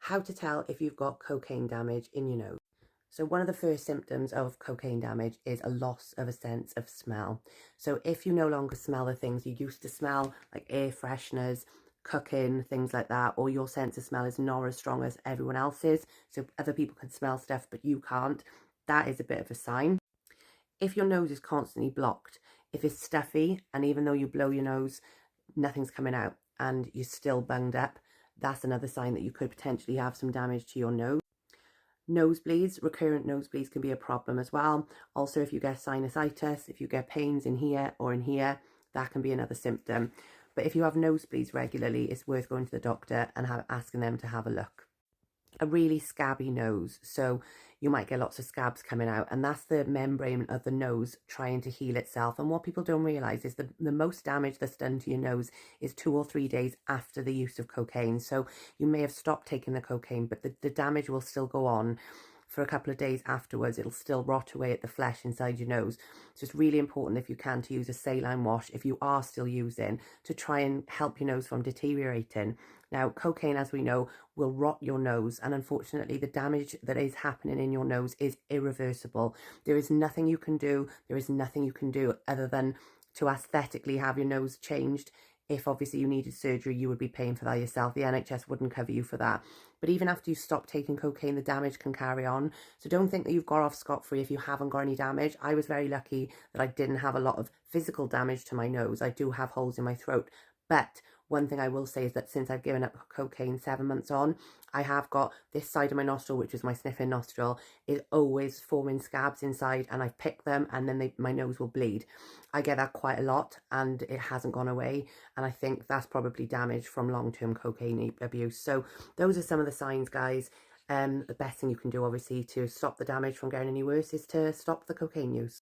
How to tell if you've got cocaine damage in your nose. So one of the first symptoms of cocaine damage is a loss of a sense of smell. So if you no longer smell the things you used to smell, like air fresheners, cooking, things like that, or your sense of smell is not as strong as everyone else's, so other people can smell stuff but you can't, that is a bit of a sign. If your nose is constantly blocked, if it's stuffy and even though you blow your nose, nothing's coming out and you're still bunged up, that's another sign that you could potentially have some damage to your nose. Nosebleeds, recurrent nosebleeds can be a problem as well. Also, if you get sinusitis, if you get pains in here or in here, that can be another symptom. But if you have nosebleeds regularly, it's worth going to the doctor and asking them to have a look. A really scabby nose, so you might get lots of scabs coming out, and that's the membrane of the nose trying to heal itself. And what people don't realize is the most damage that's done to your nose is 2 or 3 days after the use of cocaine. So you may have stopped taking the cocaine, but the damage will still go on for a couple of days afterwards. It'll still rot away at the flesh inside your nose. So it's really important, if you can, to use a saline wash if you are still using, to try and help your nose from deteriorating. Now, cocaine, as we know, will rot your nose, and unfortunately the damage that is happening in your nose is irreversible. There is nothing you can do. There is nothing you can do other than to aesthetically have your nose changed. If obviously you needed surgery, you would be paying for that yourself. The NHS wouldn't cover you for that. But even after you stop taking cocaine, the damage can carry on. So don't think that you've got off scot-free if you haven't got any damage. I was very lucky that I didn't have a lot of physical damage to my nose. I do have holes in my throat. But one thing I will say is that since I've given up cocaine 7 months on, I have got this side of my nostril, which is my sniffing nostril, is always forming scabs inside, and I pick them and then my nose will bleed. I get that quite a lot and it hasn't gone away. And I think that's probably damage from long-term cocaine abuse. So those are some of the signs, guys. The best thing you can do, obviously, to stop the damage from getting any worse is to stop the cocaine use.